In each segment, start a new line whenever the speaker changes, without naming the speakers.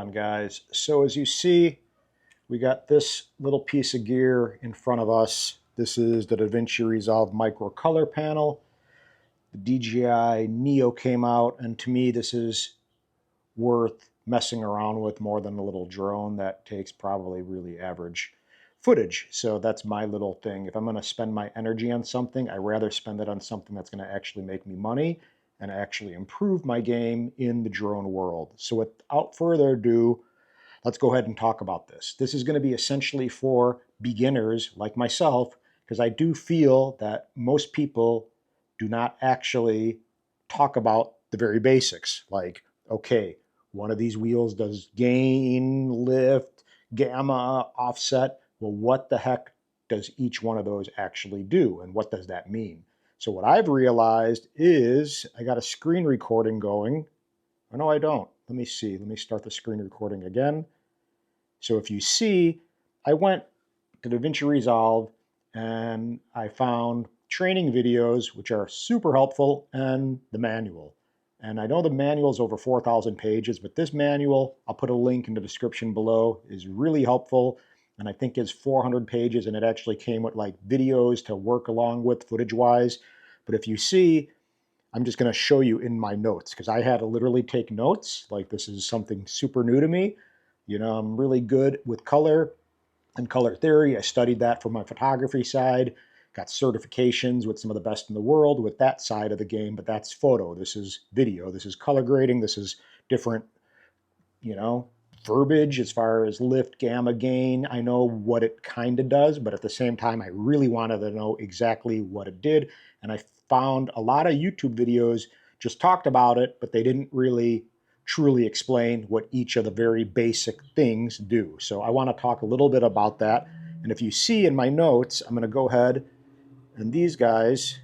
on, guys? So as you see, we got this little piece of gear in front of us. This is the DaVinci Resolve micro color panel. The DJI Neo came out, and to me this is worth messing around with more than a little drone that takes probably really average footage. So that's my little thing. If I'm going to spend my energy on something, I'd rather spend it on something that's going to actually make me money and actually improve my game in the drone world. So without further ado, let's go ahead and talk about this. This is going to be essentially for beginners like myself, because I do feel that most people do not actually talk about the very basics. Like, okay, one of these wheels does gain, lift, gamma, offset. Well, what the heck does each one of those actually do? And what does that mean? So what I've realized is I got a screen recording going. Oh, no, I don't. Let me see. Let me start the screen recording again. So if you see, I went to DaVinci Resolve and I found training videos, which are super helpful, and the manual. And I know the manual is over 4,000 pages, but this manual, I'll put a link in the description below, is really helpful. And I think it's 400 pages, and it actually came with like videos to work along with footage-wise. But if you see, I'm just going to show you in my notes, because I had to literally take notes. Like, this is something super new to me. You know, I'm really good with color and color theory. I studied that for my photography side, got certifications with some of the best in the world with that side of the game, but that's photo. This is video. This is color grading. This is different, you know, verbiage as far as lift, gamma, gain. I know what it kind of does, but at the same time, I really wanted to know exactly what it did. And I found a lot of YouTube videos just talked about it, but they didn't really truly explain what each of the very basic things do. So I want to talk a little bit about that. And if you see in my notes, I'm going to go ahead and these guys.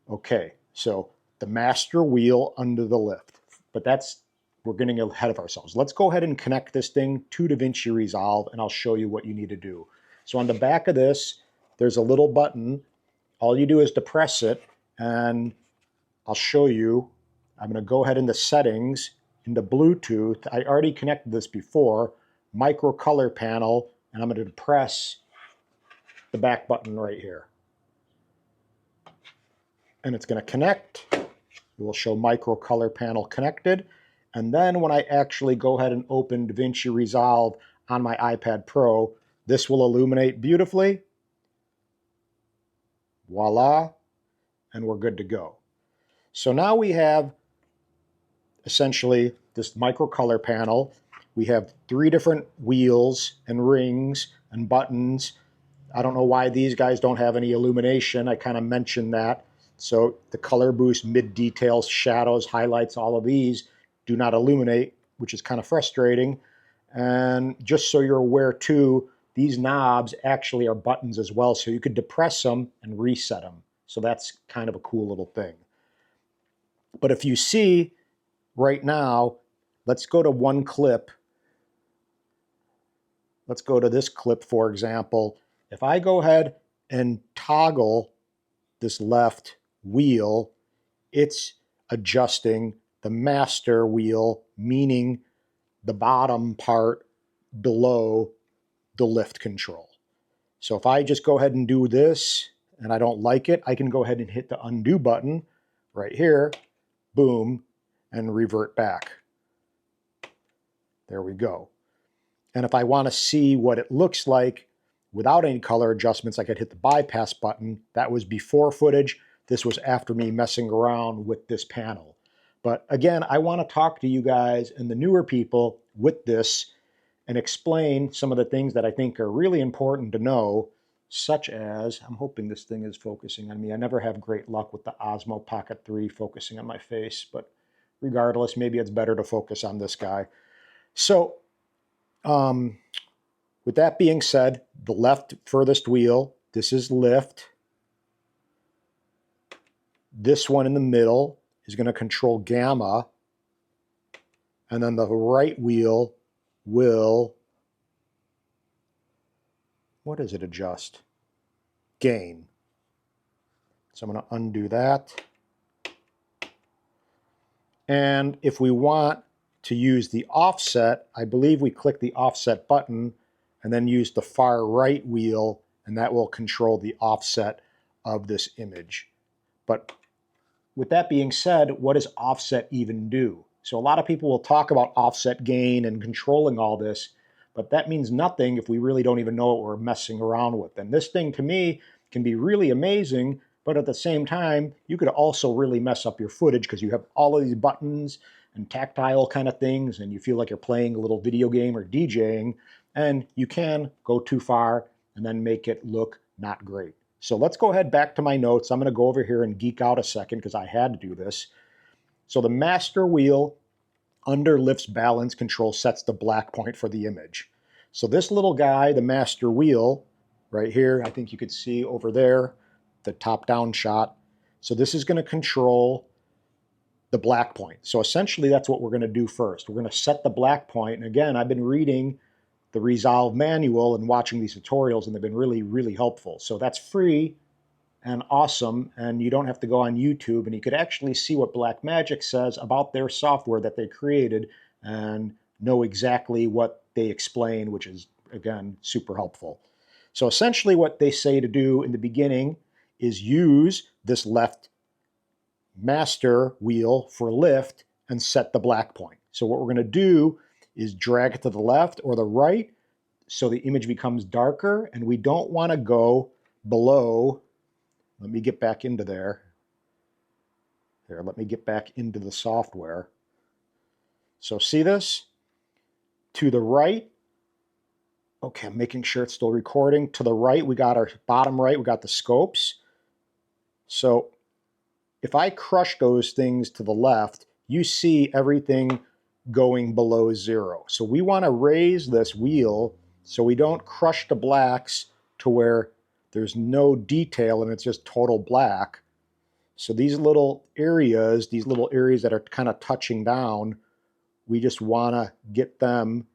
Okay, so the master wheel under the lift, but we're getting ahead of ourselves. Let's go ahead and connect this thing to DaVinci Resolve, and I'll show you what you need to do. So on the back of this, there's a little button. All you do is depress it, and I'll show you. I'm going to go ahead into settings, into Bluetooth. I already connected this before, micro color panel, and I'm going to depress the back button right here. And it's going to connect. It will show micro color panel connected. And then when I actually go ahead and open DaVinci Resolve on my iPad Pro, this will illuminate beautifully. Voila. And we're good to go. So now we have essentially this micro color panel. We have 3 different wheels and rings and buttons. I don't know why these guys don't have any illumination. I kind of mentioned that. So the color boost, mid details, shadows, highlights, all of these do not illuminate, which is kind of frustrating. And just so you're aware too, these knobs actually are buttons as well. So you could depress them and reset them. So that's kind of a cool little thing. But if you see right now, let's go to one clip. Let's go to this clip, for example. If I go ahead and toggle this left wheel, it's adjusting the master wheel, meaning the bottom part below the lift control. So if I just go ahead and do this and I don't like it, I can go ahead and hit the undo button right here, boom, and revert back. There we go. And if I want to see what it looks like without any color adjustments, I could hit the bypass button. That was before footage. This was after me messing around with this panel. But again, I want to talk to you guys and the newer people with this and explain some of the things that I think are really important to know, such as, I'm hoping this thing is focusing on me. I never have great luck with the Osmo Pocket 3 focusing on my face, but regardless, maybe it's better to focus on this guy. So, with that being said, the left furthest wheel, this is lift. This one in the middle is going to control gamma. And then the right wheel will, what does it adjust? Gain. So I'm going to undo that. And if we want to use the offset, I believe we click the offset button and then use the far right wheel, and that will control the offset of this image. But with that being said, what does offset even do? So a lot of people will talk about offset gain and controlling all this, but that means nothing if we really don't even know what we're messing around with. And this thing to me can be really amazing, but at the same time, you could also really mess up your footage because you have all of these buttons and tactile kind of things, and you feel like you're playing a little video game or DJing, and you can go too far and then make it look not great. So let's go ahead back to my notes. I'm going to go over here and geek out a second because I had to do this. So the master wheel under lift's balance control sets the black point for the image. So this little guy, the master wheel, right here, I think you could see over there, the top-down shot. So this is going to control the black point. So essentially that's what we're going to do first. We're going to set the black point. And again, I've been reading the Resolve manual and watching these tutorials, and they've been really, really helpful. So that's free and awesome, and you don't have to go on YouTube, and you could actually see what Blackmagic says about their software that they created and know exactly what they explain, which is, again, super helpful. So essentially what they say to do in the beginning is use this left master wheel for lift and set the black point. So what we're going to do is drag it to the left or the right so the image becomes darker, and we don't want to go below. Let me get back into there. There, let me get back into the software. So see this? To the right, okay, I'm making sure it's still recording. To the right, we got our bottom right, we got the scopes. So if I crush those things to the left, you see everything going below zero. So we want to raise this wheel so we don't crush the blacks to where there's no detail and it's just total black. So these little areas that are kind of touching down, we just want to get them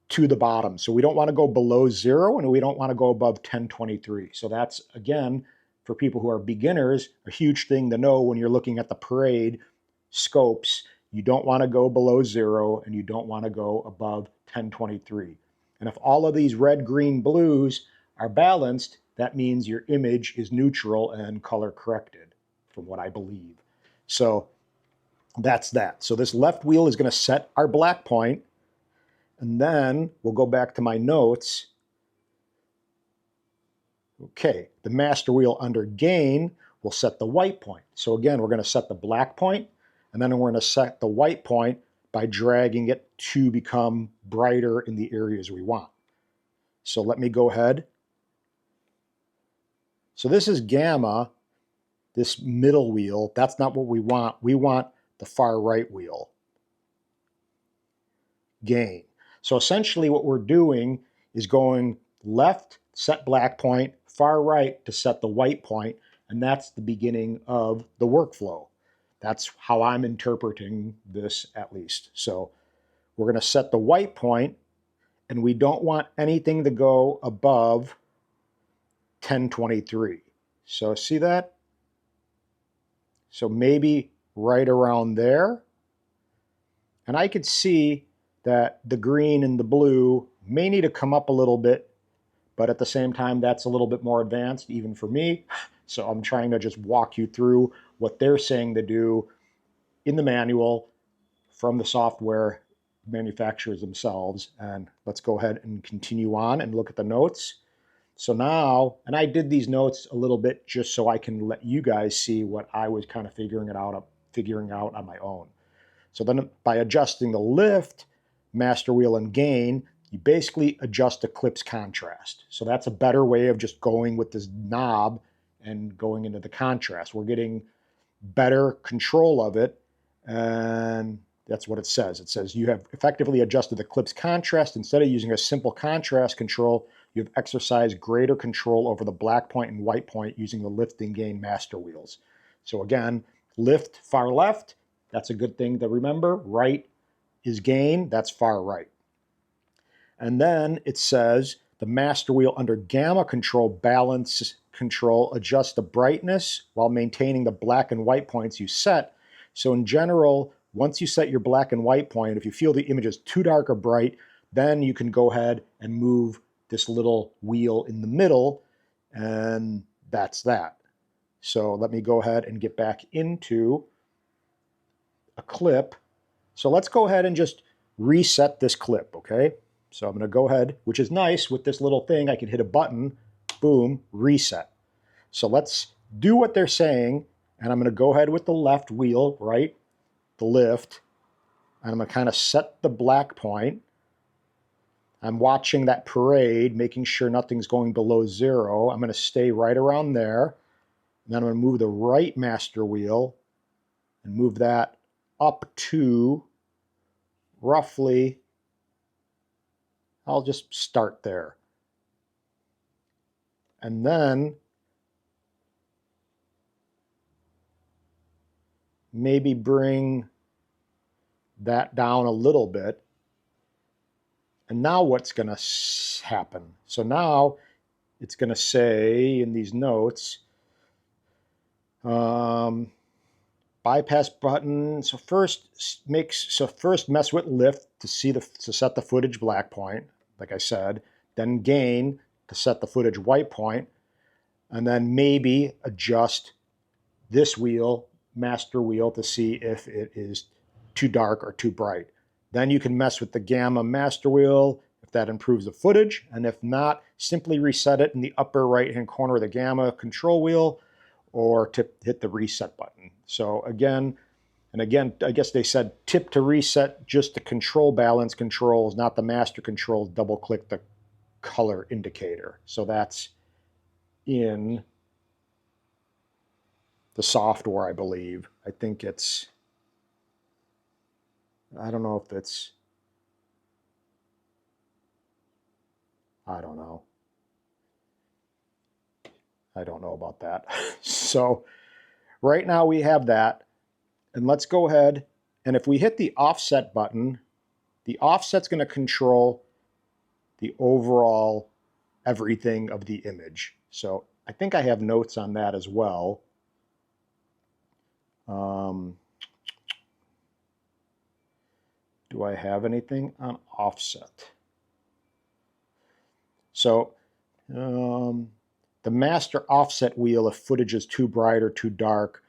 to the bottom. So we don't want to go below zero and we don't want to go above 1023. So that's, again, for people who are beginners, a huge thing to know when you're looking at the parade scopes. You don't want to go below zero and you don't want to go above 1023. And if all of these red, green, blues are balanced, that means your image is neutral and color corrected, from what I believe. So that's that. So this left wheel is going to set our black point, and then we'll go back to my notes. Okay, the master wheel under gain will set the white point. So again, we're going to set the black point, and then we're going to set the white point by dragging it to become brighter in the areas we want. So let me go ahead. So this is gamma, this middle wheel. That's not what we want. We want the far right wheel, gain. So essentially what we're doing is going left, set black point, far right to set the white point, and that's the beginning of the workflow. That's how I'm interpreting this, at least. So we're going to set the white point, and we don't want anything to go above 1023. So see that? So maybe right around there. And I could see that the green and the blue may need to come up a little bit, but at the same time, that's a little bit more advanced, even for me. So I'm trying to just walk you through what they're saying to do in the manual from the software manufacturers themselves. And let's go ahead and continue on and look at the notes. So now, and I did these notes a little bit just so I can let you guys see what I was kind of figuring out on my own. So then by adjusting the lift, master wheel, and gain, you basically adjust the clip's contrast. So that's a better way of just going with this knob and going into the contrast. We're getting better control of it, and that's what it says. It says you have effectively adjusted the clip's contrast. Instead of using a simple contrast control, you've exercised greater control over the black point and white point using the lift and gain master wheels. So again, lift far left, that's a good thing to remember. Right is gain, that's far right. And then it says the master wheel under gamma control, balance control, adjust the brightness while maintaining the black and white points you set. So in general, once you set your black and white point, if you feel the image is too dark or bright, then you can go ahead and move this little wheel in the middle, and that's that. So let me go ahead and get back into a clip. So let's go ahead and just reset this clip, okay? So I'm going to go ahead, which is nice with this little thing, I can hit a button, boom, reset. So let's do what they're saying, and I'm going to go ahead with the left wheel, right, the lift, and I'm going to kind of set the black point. I'm watching that parade, making sure nothing's going below 0. I'm going to stay right around there. And then I'm going to move the right master wheel and move that up to roughly, I'll just start there. And then maybe bring that down a little bit. And now what's going to happen? So now it's going to say in these notes, bypass button. So first mess with lift to set the footage black point, like I said. Then gain to set the footage white point, and then maybe adjust this wheel, master wheel, to see if it is too dark or too bright. Then you can mess with the gamma master wheel if that improves the footage, and if not, simply reset it in the upper right-hand corner of the gamma control wheel, or to hit the reset button. So again, I guess they said tip to reset just the control balance controls, not the master controls. Double click the color indicator. So that's in the software, I believe. I think it's, I don't know if it's, I don't know. I don't know about that. So right now we have that. And let's go ahead, and if we hit the offset button, the offset's going to control the overall everything of the image. So I think I have notes on that as well. Do I have anything on offset? So the master offset wheel, if footage is too bright or too dark,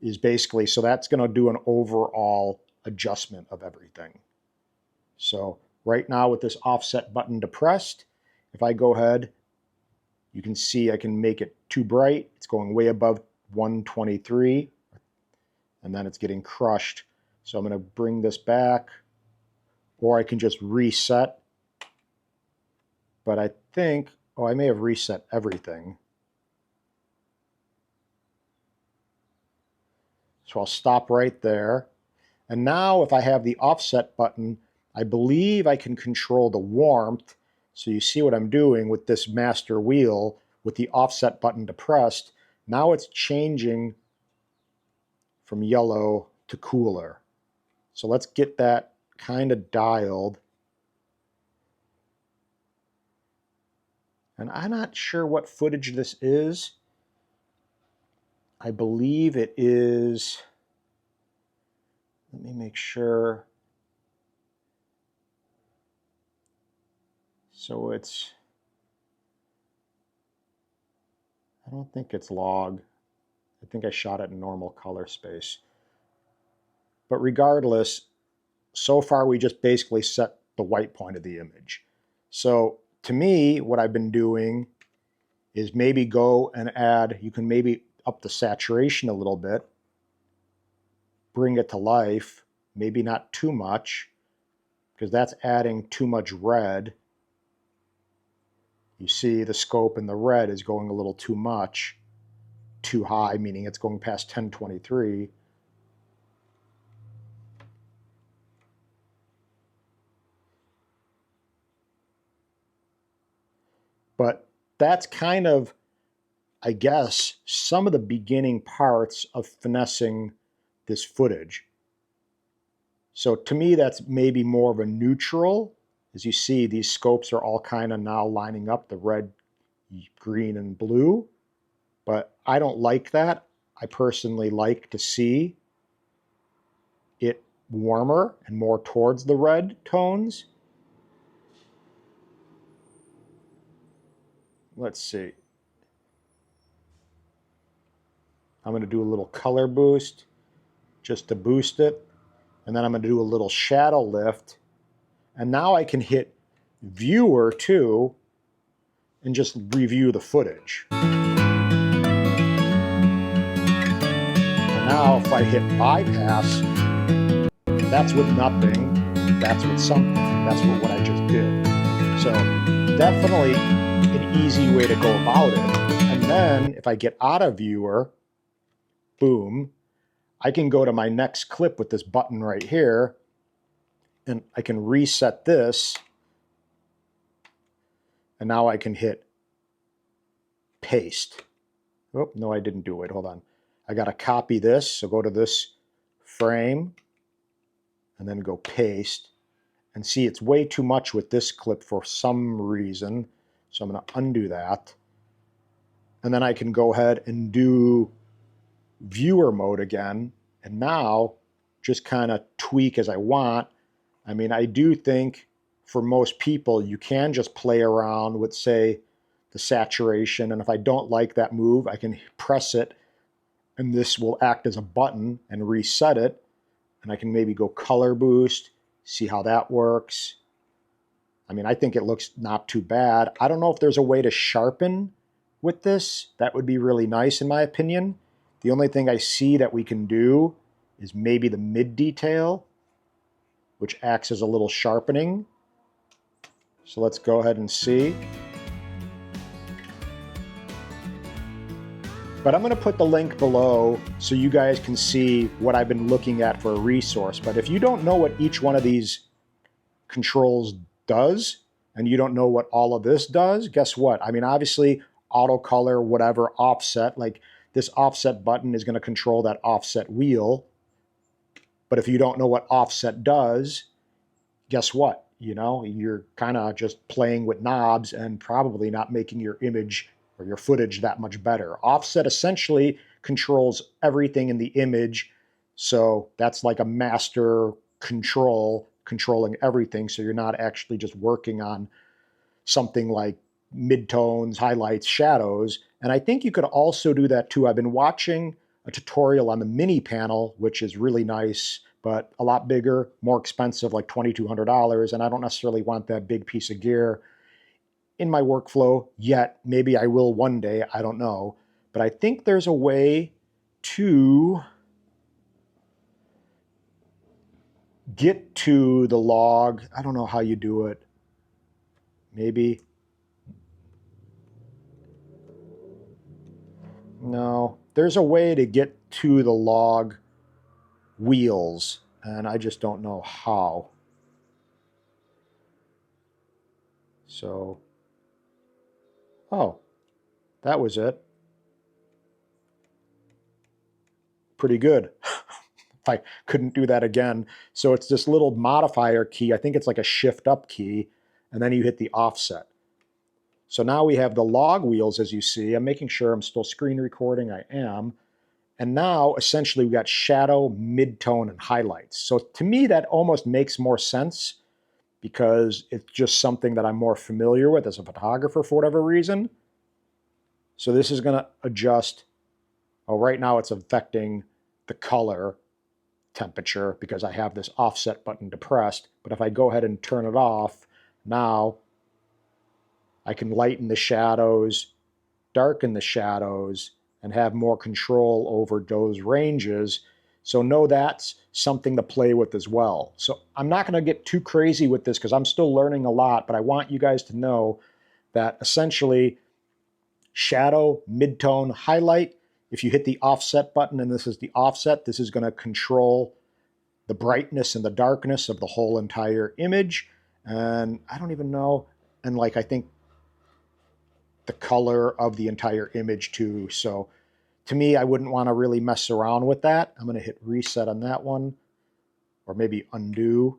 is basically, so that's going to do an overall adjustment of everything. So right now with this offset button depressed, if I go ahead, you can see I can make it too bright. It's going way above 123, and then it's getting crushed. So I'm going to bring this back, or I can just reset. But I think, oh, I may have reset everything. So I'll stop right there. And now if I have the offset button, I believe I can control the warmth. So you see what I'm doing with this master wheel with the offset button depressed. Now it's changing from yellow to cooler. So let's get that kind of dialed. And I'm not sure what footage this is. I believe it is, let me make sure. So it's, I don't think it's log. I think I shot it in normal color space. But regardless, so far we just basically set the white point of the image. So to me, what I've been doing is maybe go and add, you can maybe up the saturation a little bit, bring it to life, maybe not too much, because that's adding too much red. You see the scope in the red is going a little too much, too high, meaning it's going past 1023. But that's kind of, I guess, some of the beginning parts of finessing this footage. So to me, that's maybe more of a neutral. As you see, these scopes are all kind of now lining up, the red, green, and blue. But I don't like that. I personally like to see it warmer and more towards the red tones. Let's see. I'm going to do a little color boost just to boost it. And then I'm going to do a little shadow lift. And now I can hit viewer too and just review the footage. And now if I hit bypass, that's with nothing, that's with something. That's what I just did. So definitely an easy way to go about it. And then if I get out of viewer, boom, I can go to my next clip with this button right here, and I can reset this, and now I can hit paste. Oh, no, I didn't do it. Hold on. I got to copy this, so go to this frame, and then go paste. And see, it's way too much with this clip for some reason, so I'm going to undo that. And then I can go ahead and do viewer mode again, and now just kind of tweak as I want. I mean, I do think for most people, you can just play around with, say, the saturation, and if I don't like that move, I can press it, and this will act as a button and reset it, and I can maybe go color boost, see how that works. I mean, I think it looks not too bad. I don't know if there's a way to sharpen with this. That would be really nice in my opinion. The only thing I see that we can do is maybe the mid detail, which acts as a little sharpening. So let's go ahead and see. But I'm going to put the link below so you guys can see what I've been looking at for a resource. But if you don't know what each one of these controls does, and you don't know what all of this does, guess what? I mean, obviously, auto color, whatever, offset, like this offset button is going to control that offset wheel. But if you don't know what offset does, guess what? You know, you're kind of just playing with knobs and probably not making your image or your footage that much better. Offset essentially controls everything in the image. So that's like a master control, controlling everything. So you're not actually just working on something like midtones, highlights, shadows. And I think you could also do that too. I've been watching a tutorial on the mini panel, which is really nice, but a lot bigger, more expensive, like $2,200. And I don't necessarily want that big piece of gear in my workflow yet. Maybe I will one day, I don't know. But I think there's a way to get to the log. I don't know how you do it. Maybe. No, there's a way to get to the log wheels, and I just don't know how. So, oh, that was it. Pretty good. If I couldn't do that again. So it's this little modifier key. I think it's like a shift up key, and then you hit the offset. So now we have the log wheels, as you see. I'm making sure I'm still screen recording. I am. And now, essentially, we got shadow, midtone, and highlights. So to me, that almost makes more sense because it's just something that I'm more familiar with as a photographer for whatever reason. So this is going to adjust. Oh, right now it's affecting the color temperature because I have this offset button depressed. But if I go ahead and turn it off, now I can lighten the shadows, darken the shadows, and have more control over those ranges. So know that's something to play with as well. So I'm not going to get too crazy with this because I'm still learning a lot, but I want you guys to know that essentially shadow, midtone, highlight, if you hit the offset button and this is the offset, this is going to control the brightness and the darkness of the whole entire image. And I don't even know. And like, I think the color of the entire image too. So to me, I wouldn't want to really mess around with that. I'm going to hit reset on that one, or maybe undo.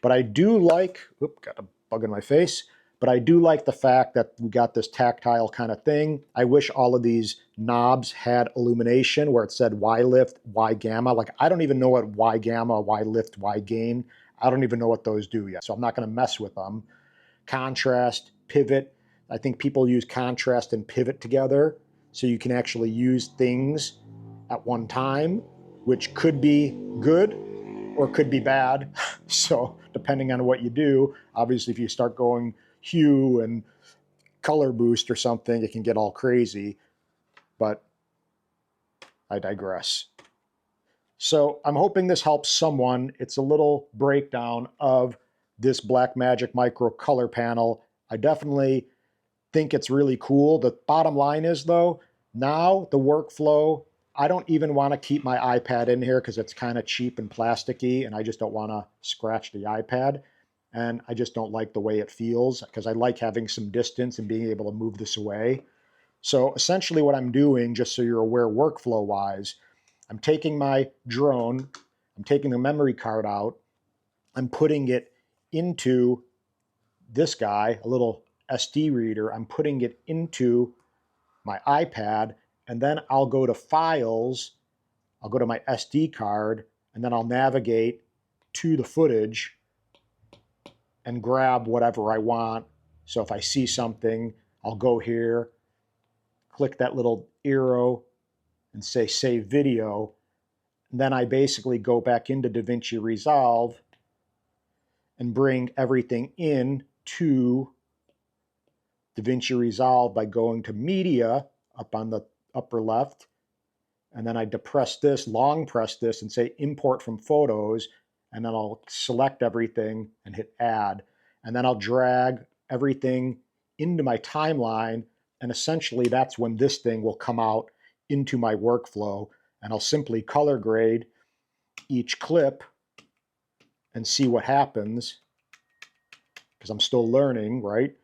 But I do like, got a bug in my face. But I do like the fact that we got this tactile kind of thing. I wish all of these knobs had illumination where it said Y lift, Y gamma. Like, I don't even know what Y gamma, Y lift, Y gain. I don't even know what those do yet. So I'm not going to mess with them. Contrast, pivot. I think people use contrast and pivot together so you can actually use things at one time, which could be good or could be bad. So depending on what you do, obviously if you start going hue and color boost or something, it can get all crazy, but I digress. So I'm hoping this helps someone. It's a little breakdown of this Blackmagic Micro color panel. I definitely think it's really cool. The bottom line is though, now the workflow, I don't even want to keep my iPad in here because it's kind of cheap and plasticky and I just don't want to scratch the iPad. And I just don't like the way it feels because I like having some distance and being able to move this away. So essentially what I'm doing, just so you're aware workflow-wise, I'm taking my drone, I'm taking the memory card out, I'm putting it into this guy, a little SD reader, I'm putting it into my iPad, and then I'll go to Files, I'll go to my SD card, and then I'll navigate to the footage and grab whatever I want. So if I see something, I'll go here, click that little arrow and say save video. And then I basically go back into DaVinci Resolve and bring everything in to DaVinci Resolve by going to Media up on the upper left. And then I depress this, long press this and say import from photos. And then I'll select everything and hit add. And then I'll drag everything into my timeline. And essentially that's when this thing will come out into my workflow. And I'll simply color grade each clip and see what happens because I'm still learning, right?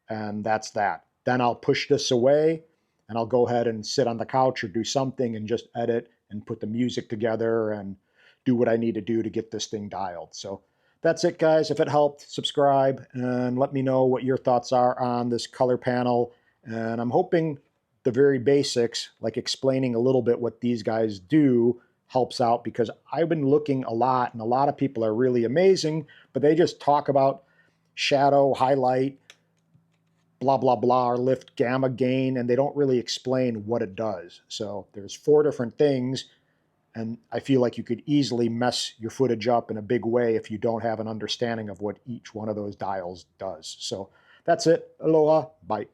And that's that. Then I'll push this away and I'll go ahead and sit on the couch or do something and just edit and put the music together and do what I need to do to get this thing dialed. So that's it, guys. If it helped, subscribe and let me know what your thoughts are on this color panel. And I'm hoping the very basics, like explaining a little bit what these guys do, helps out because I've been looking a lot and a lot of people are really amazing, but they just talk about shadow, highlight, blah, blah, blah, or lift, gamma, gain, and they don't really explain what it does. So there's 4 different things, and I feel like you could easily mess your footage up in a big way if you don't have an understanding of what each one of those dials does. So that's it. Aloha. Bye.